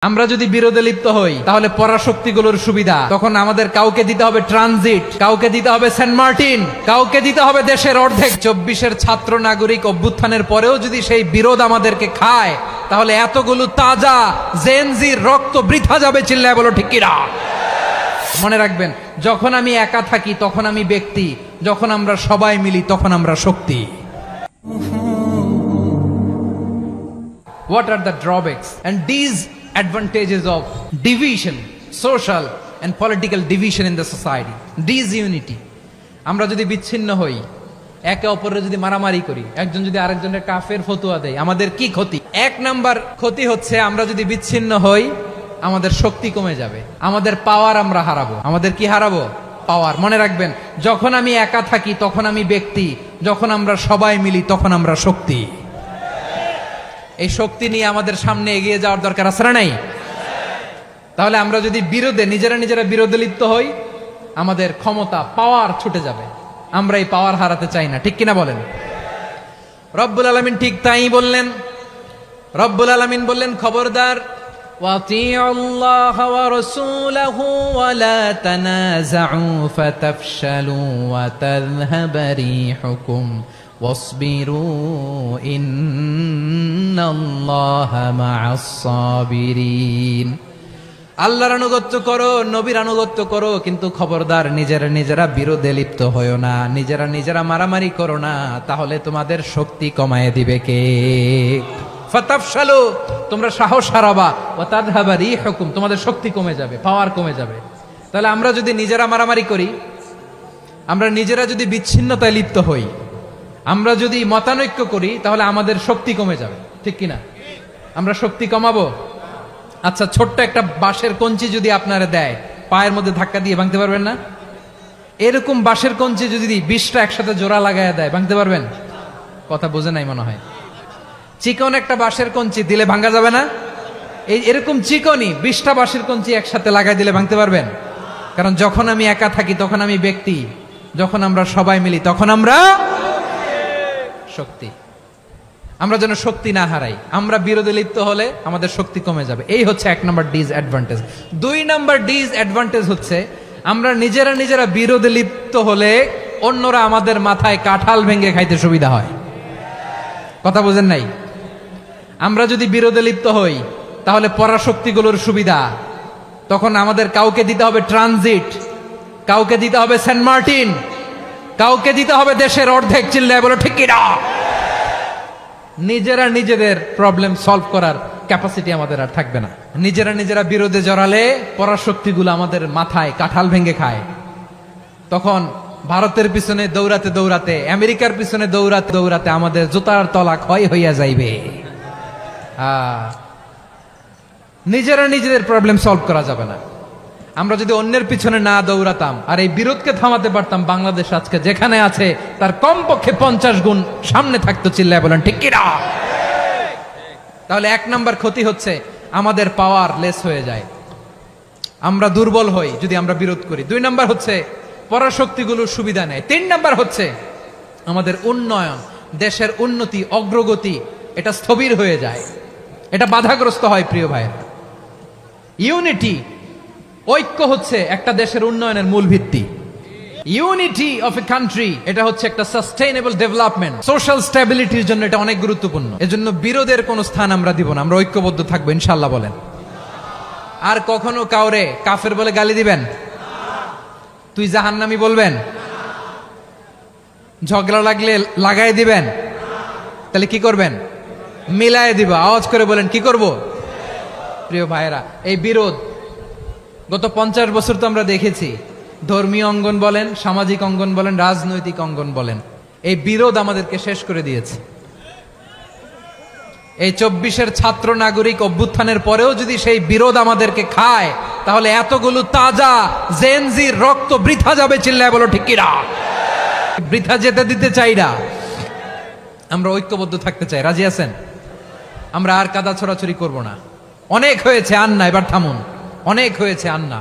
আমরা যদি বিরোধে লিপ্ত হই তাহলে পরাশক্তিগুলোর সুবিধা তখন আমাদের কাউকে দিতে হবে ট্রানজিট, কাউকে দিতে হবে সেন্ট মার্টিন, কাউকে দিতে হবে দেশের অর্ধেক। 24-এর ছাত্র নাগরিক অভ্যুত্থানের পরেও যদি সেই বিরোধ আমাদেরকে খায় তাহলে এতগুলো তাজা জেনজির রক্ত বৃথা যাবে। চিল্লায় বলো ঠিক কিনা? মনে রাখবেন, যখন আমি একা থাকি তখন আমি ব্যক্তি, যখন আমরা সবাই মিলি তখন আমরা শক্তি। What are the drawbacks and disadvantages of division, social and political division in the society? Disunity. আমরা যদি বিচ্ছিন্ন হই, একে অপরের যদি মারামারি করি, একজন যদি আরেকজনের কাফের ফতোয়া দেয়, আমাদের কি ক্ষতি? এক নাম্বার ক্ষতি হচ্ছে আমরা যদি বিচ্ছিন্ন হই আমাদের শক্তি কমে যাবে, আমাদের পাওয়ার আমরা হারাবো। আমাদের কি হারাবো? পাওয়ার। মনে রাখবেন, যখন আমি একা থাকি তখন আমি ব্যক্তি, যখন আমরা সবাই মিলি তখন আমরা শক্তি। এই শক্তি নিয়ে আমাদের সামনে এগিয়ে যাওয়ার দরকার আছে না নাই? তাহলে আমরা যদি নিজেরা বিরোধে লিপ্ত হই আমাদের ক্ষমতা, পাওয়ার ছুটে যাবে। আমরা এই পাওয়ার হারাতে চাই না, ঠিক কিনা বলেন? রব্বুল আলামিন ঠিক তাই বললেন। রব্বুল আলামিন বললেন, খবরদার, ওয়াতিউল্লাহ ওয়া রাসূলাহু ওয়া লা তানাযাউ ফাতাফশালু ওয়া তাযহাবা রিহুকুম ওয়াসবিরু ইন্নাল্লাহা মা'আস সাবিরিন। আল্লাহর আনুগত্য করো, নবীর আনুগত্য করো, কিন্তু খবরদার নিজেরা বিরোধে লিপ্ত হয়ো না, নিজেরা মারামারি করো না, তাহলে তোমাদের শক্তি কমায় দিবে কে? ফাতাফশালু, তোমরা সাহস হারাবা, ওয়া তাযহাবা রিহুকুম, তোমাদের শক্তি কমে যাবে, পাওয়ার কমে যাবে। তাহলে আমরা যদি নিজেরা মারামারি করি, আমরা নিজেরা যদি বিচ্ছিন্নতায় লিপ্ত হই, আমরা যদি মতানৈক্য করি, তাহলে আমাদের শক্তি কমে যাবে, ঠিক কিনা? আমরা শক্তি কমাবো। আচ্ছা, ছোট্ট একটা বাঁশের কঞ্চি যদি আপনারা দেয়, পায়ের মধ্যে ধাক্কা দিয়ে ভাঙতে পারবেন না? এরকম বাঁশের কঞ্চি যদি 20টা একসাথে জোড়া লাগায় দেয়, ভাঙতে পারবেন? কথা বোঝে নাই মনে হয়। চিকন একটা বাঁশের কঞ্চি দিলে ভাঙা যাবে না? এরকম চিকনই 20টা বাঁশের কঞ্চি একসাথে লাগাই দিলে ভাঙতে পারবেন? কারণ যখন আমি একা থাকি তখন আমি ব্যক্তি, যখন আমরা সবাই মিলি তখন আমরা শক্তি। আমরা যেন শক্তি না হারাই। আমরা বিরোধে লিপ্ত হলে আমাদের শক্তি কমে যাবে। এই হচ্ছে 1 নম্বর ডিসঅ্যাডভান্টেজ। 2 নম্বর ডিসঅ্যাডভান্টেজ হচ্ছে আমরা নিজেরা বিরোধে লিপ্ত হলে অন্যরা আমাদের মাথায় কাঁঠাল ভেঙে খাইতে সুবিধা হয়। কথা বোঝেন নাই? আমরা যদি বিরোধে লিপ্ত হই তাহলে পরাশক্তিগুলোর সুবিধা তখন আমাদের কাউকে দিতে হবে ট্রানজিট, কাউকে দিতে হবে সেন্ট মার্টিন, কাউকে দিতে হবে দেশের অর্ধেক। চিল্লায় বলো ঠিক কিনা? নিজেদের প্রবলেম সলভ করার ক্যাপাসিটি আমাদের আর থাকবে না। নিজেরা বিরোধে জড়ালে পরাশক্তিগুলো আমাদের মাথায় কাঁঠাল ভেঙে খায়। তখন ভারতের পিছনে দৌড়াতে, আমেরিকার পিছনে দৌড়াতে আমাদের জুতার তলা ক্ষয় হইয়া যাইবে। নিজেদের প্রবলেম সলভ করা যাবে না। আমরা যদি অন্যের পিছনে না দৌড়াতাম আর এই বিরোধকে থামাতে পারতাম, বাংলাদেশ আজকে যেখানে আছে তার কমপক্ষে 50 গুণ সামনে থাকতো। চিল্লায় বলেন ঠিক কিনা? তাহলে 1 নাম্বার ক্ষতি হচ্ছে আমাদের পাওয়ার লেস হয়ে যায়, আমরা দুর্বল হই যদি আমরা বিরোধ করি। 2 নাম্বার হচ্ছে পরাশক্তিগুলোর সুবিধা নেয়। 3 নাম্বার হচ্ছে আমাদের উন্নয়ন, দেশের উন্নতি, অগ্রগতি, এটা স্থবির হয়ে যায়, এটা বাধাগ্রস্ত হয়। প্রিয় ভাইয়েরা, ইউনিটি, ঐক্য হচ্ছে একটা দেশের উন্নয়নের মূল ভিত্তি। ইউনিটি অফ এ কান্ট্রি, এটা হচ্ছে একটা সাস্টেইনেবল ডেভেলপমেন্ট, সোশ্যাল স্ট্যাবিলিটির জন্য এটা অনেক গুরুত্বপূর্ণ। এজন্য বিরোধের কোনো স্থান আমরা দিব না, আমরা ঐক্যবদ্ধ থাকবো ইনশাআল্লাহ। বলেন, আর কখনো কাউরে কাফের বলে গালি দিবেন? তুই জাহান্নামী বলবেন? ঝগড়া লাগলে লাগাই দিবেন? তাহলে কি করবেন? মিলায় দিব। আওয়াজ করে বলেন, কি করব? প্রিয় ভাইয়েরা, এই বিরোধ গত 50 বছর তো আমরা দেখেছি। ধর্মীয় অঙ্গন বলেন, সামাজিক অঙ্গন বলেন, রাজনৈতিক অঙ্গন বলেন, এই বিরোধ আমাদেরকে শেষ করে দিয়েছে। এই 24-এর ছাত্র নাগরিক অভ্যুত্থানের পরেও যদি সেই বিরোধ আমাদেরকে খায় তাহলে এতগুলো তাজা জেনজির রক্ত বৃথা যাবে। চিল্লায় বলো ঠিক কিনা? বৃথা যেতে দিতে চাই না, আমরা ঐক্যবদ্ধ থাকতে চাই। রাজি আছেন? আমরা আর কাদা ছড়াছড়ি করব না। অনেক হয়েছে, আন্না, এবার থামুন। অনেক হয়েছে, আন্না।